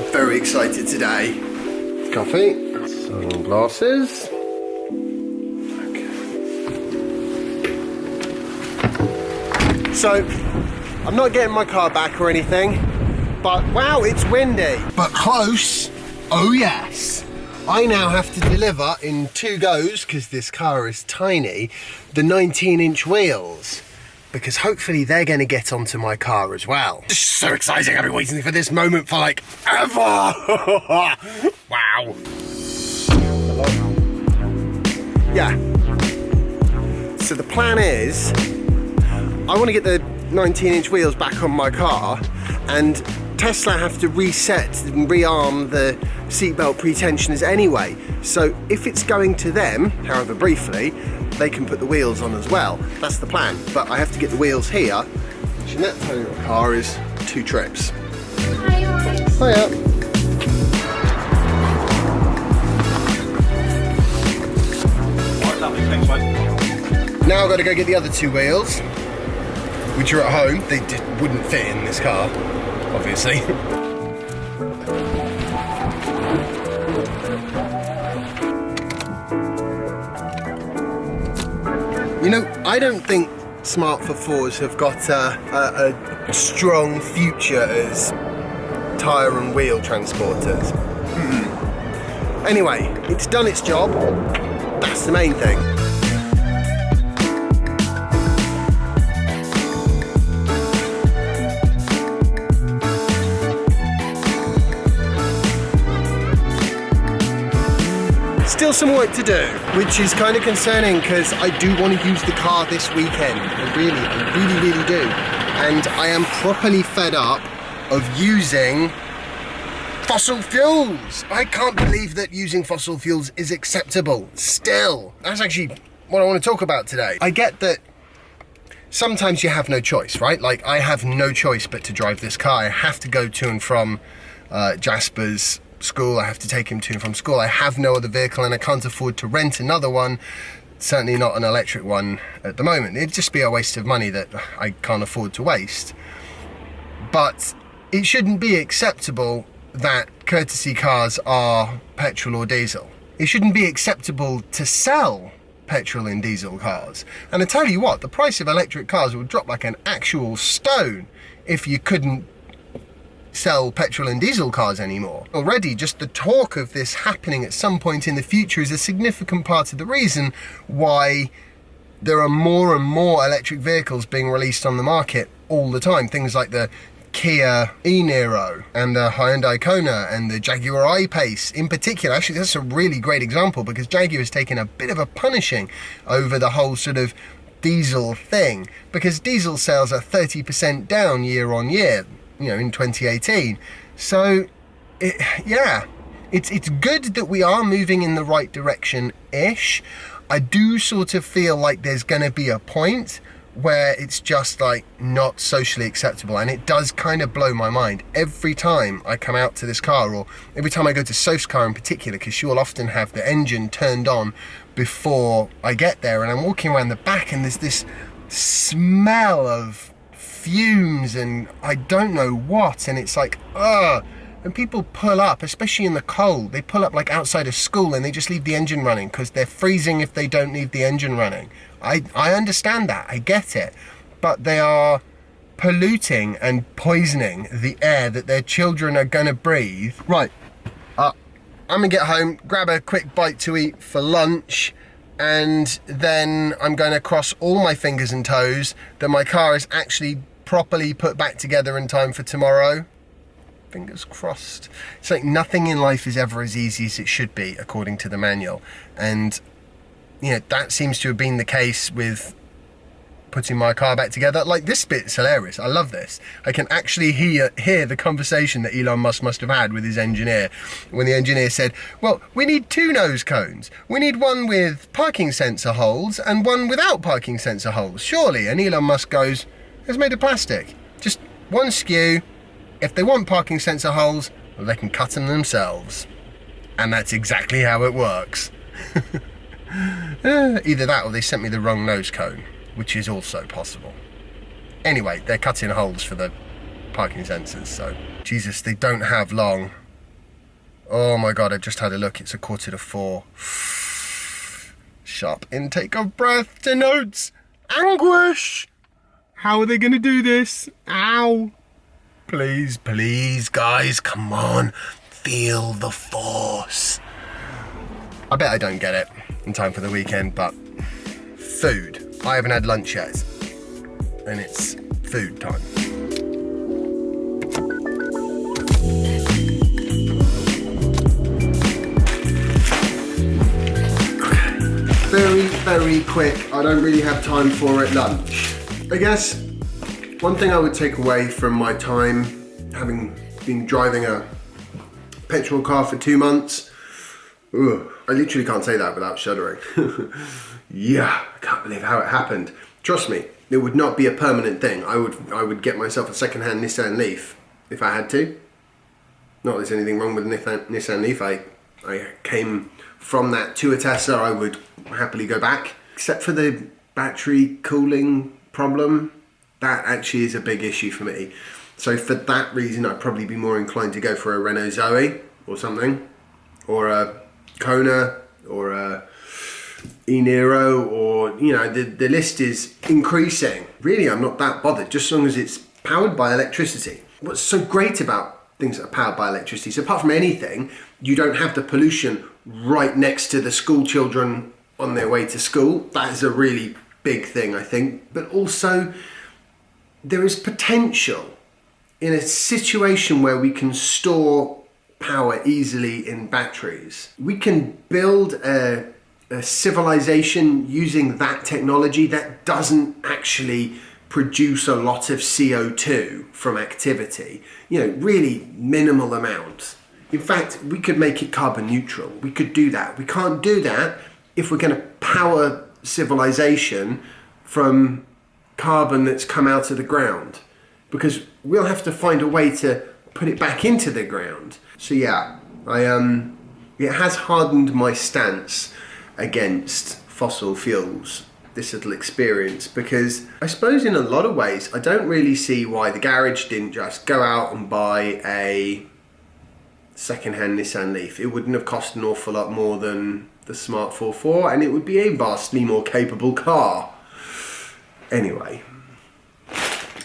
I'm very excited today. Coffee, sunglasses. Okay. So, I'm not getting my car back or anything, but wow, it's windy. But close, oh yes. I now have to deliver in 2 goes, because this car is tiny, the 19-inch wheels. Because hopefully they're going to get onto my car as well. This is so exciting, I've been waiting for this moment for like ever! Wow. Yeah. So the plan is, I want to get the 19-inch wheels back on my car, and Tesla have to reset and rearm the seatbelt pretensioners anyway. So if it's going to them, however briefly, they can put the wheels on as well. That's the plan. But I have to get the wheels here, which in that tiny little car is 2 trips. Hiya. Now I've got to go get the other 2 wheels, which are at home. They wouldn't fit in this car, obviously. You know, I don't think Smart for 4s have got a strong future as tyre and wheel transporters. Anyway, it's done its job. That's the main thing. Still some work to do, which is kind of concerning because I do want to use the car this weekend. I really do. And I am properly fed up of using fossil fuels. I can't believe that using fossil fuels is acceptable still. That's actually what I want to talk about today. I get that sometimes you have no choice, right? Like, I have no choice but to drive this car. I have to go to and from Jasper's school. I have to take him to and from school. I have no other vehicle and I can't afford to rent another one, certainly not an electric one at the moment. It'd just be a waste of money that I can't afford to waste. But it shouldn't be acceptable that courtesy cars are petrol or diesel. It shouldn't be acceptable to sell petrol and diesel cars. And I tell you what, the price of electric cars would drop like an actual stone if you couldn't sell petrol and diesel cars anymore. Already, just the talk of this happening at some point in the future is a significant part of the reason why there are more and more electric vehicles being released on the market all the time. Things like the Kia e-Niro and the Hyundai Kona and the Jaguar I-Pace in particular. Actually, that's a really great example because Jaguar has taken a bit of a punishing over the whole sort of diesel thing, because diesel sales are 30% down year on year, you know, in 2018. So it's good that we are moving in the right direction-ish. I do sort of feel like there's going to be a point where it's just like not socially acceptable, and it does kind of blow my mind every time I come out to this car, or every time I go to Soph's car in particular, because she will often have the engine turned on before I get there, and I'm walking around the back and there's this smell of fumes and I don't know what, and it's like, ugh. And people pull up, especially in the cold, they pull up like outside of school and they just leave the engine running because they're freezing if they don't leave the engine running. I understand that, I get it, but they are polluting and poisoning the air that their children are gonna breathe. Right, I'm gonna get home, grab a quick bite to eat for lunch, and then I'm going to cross all my fingers and toes that my car is actually properly put back together in time for tomorrow. Fingers crossed. It's like nothing in life is ever as easy as it should be, according to the manual. And, you know, that seems to have been the case with putting my car back together. Like, this bit's hilarious. I love this. I can actually hear the conversation that Elon Musk must have had with his engineer when the engineer said, well, we need 2 nose cones. We need one with parking sensor holes and one without parking sensor holes, surely. And Elon Musk goes, it's made of plastic. Just one skew. If they want parking sensor holes, well, they can cut them themselves. And that's exactly how it works. Either that or they sent me the wrong nose cone, which is also possible. Anyway, they're cutting holes for the parking sensors, so Jesus, they don't have long Oh my God, I've just had a look. It's 4:15. Sharp intake of breath denotes anguish. How are they going to do this? Ow. Please, please, guys, come on. Feel the force. I bet I don't get it in time for the weekend, but food. I haven't had lunch yet, and it's food time. Very, very quick. I don't really have time for at lunch. I guess one thing I would take away from my time having been driving a petrol car for 2 months, I literally can't say that without shuddering. Yeah, I can't believe how it happened. Trust me, it would not be a permanent thing. I would get myself a second-hand Nissan Leaf if I had to. Not that there's anything wrong with Nissan Leaf. I came from that to a Tesla. I would happily go back, except for the battery cooling problem. That actually is a big issue for me. So for that reason, I'd probably be more inclined to go for a Renault Zoe or something, or a Kona, or a e-Niro, or, you know, the list is increasing. Really, I'm not that bothered, just as long as it's powered by electricity. What's so great about things that are powered by electricity, so apart from anything, you don't have the pollution right next to the school children on their way to school. That is a really big thing, I think. But also, there is potential in a situation where we can store power easily in batteries. We can build a civilization using that technology that doesn't actually produce a lot of CO2 from activity. You know, really minimal amount. In fact, we could make it carbon neutral. We could do that. We can't do that if we're going to power civilization from carbon that's come out of the ground, because we'll have to find a way to put it back into the ground. So yeah, it has hardened my stance against fossil fuels, this little experience, because I suppose in a lot of ways I don't really see why the garage didn't just go out and buy a second-hand Nissan Leaf. It wouldn't have cost an awful lot more than the Smart 4.4, and it would be a vastly more capable car. Anyway,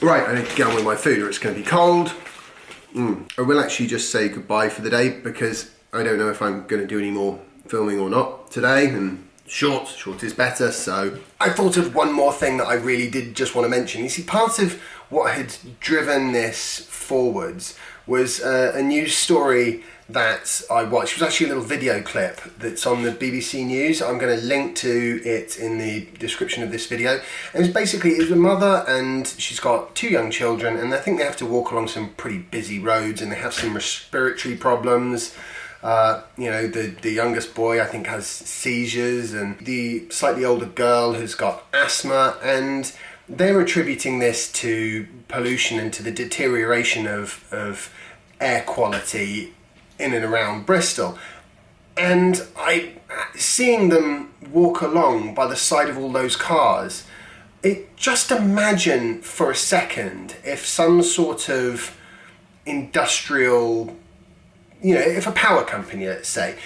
right, I need to get on with my food or it's going to be cold. I will actually just say goodbye for the day, because I don't know if I'm going to do any more filming or not today, and short is better. So I thought of one more thing that I really did just want to mention. You see, part of what had driven this forwards was a news story that I watched. It was actually a little video clip that's on the BBC News. I'm going to link to it in the description of this video. And it was a mother, and she's got 2 young children, and I think they have to walk along some pretty busy roads, and they have some respiratory problems. You know, the youngest boy, I think, has seizures, and the slightly older girl has got asthma, and they're attributing this to pollution and to the deterioration of air quality in and around Bristol. And seeing them walk along by the side of all those cars, just imagine for a second if some sort of industrial, you know, if a power company, let's say,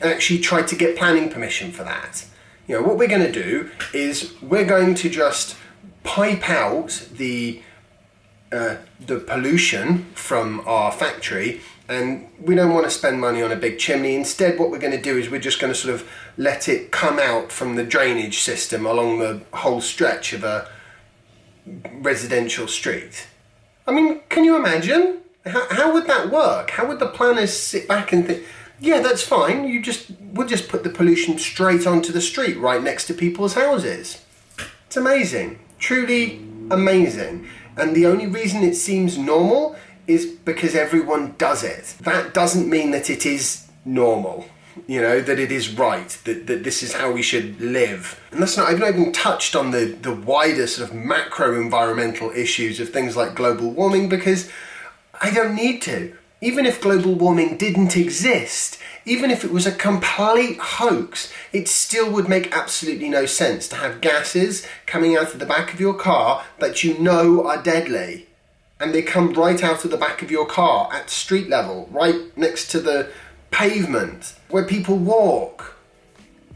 actually tried to get planning permission for that. You know, what we're going to do is we're going to just pipe out the pollution from our factory, and we don't want to spend money on a big chimney. Instead, what we're going to do is we're just going to sort of let it come out from the drainage system along the whole stretch of a residential street. I mean, can you imagine? How would that work? How would the planners sit back and think, yeah, that's fine, we'll just put the pollution straight onto the street right next to people's houses? It's amazing, truly amazing. And the only reason it seems normal is because everyone does it. That doesn't mean that it is normal, you know, that it is right, that this is how we should live. And I've not even touched on the wider sort of macro environmental issues of things like global warming, because I don't need to. Even if global warming didn't exist, even if it was a complete hoax, it still would make absolutely no sense to have gases coming out of the back of your car that you know are deadly. And they come right out of the back of your car at street level, right next to the pavement where people walk.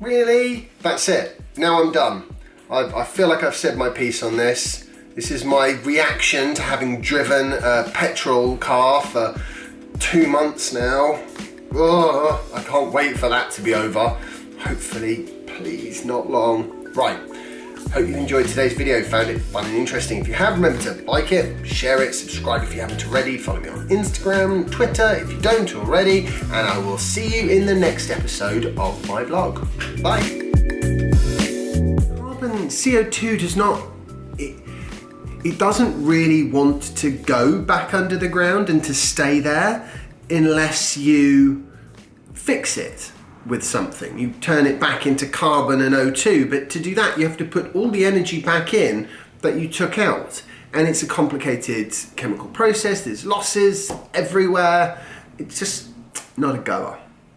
Really? That's it. Now I'm done. I feel like I've said my piece on this. This is my reaction to having driven a petrol car for 2 months now. Oh, I can't wait for that to be over. Hopefully, please, not long. Right. Hope you enjoyed today's video, found it fun and interesting. If you have, remember to like it, share it, subscribe if you haven't already, follow me on Instagram, Twitter if you don't already, and I will see you in the next episode of my vlog. Bye. Carbon CO2 does not, it doesn't really want to go back under the ground and to stay there unless you fix it with something. You turn it back into carbon and O2, but to do that you have to put all the energy back in that you took out, and it's a complicated chemical process. There's losses everywhere. It's just not a goer.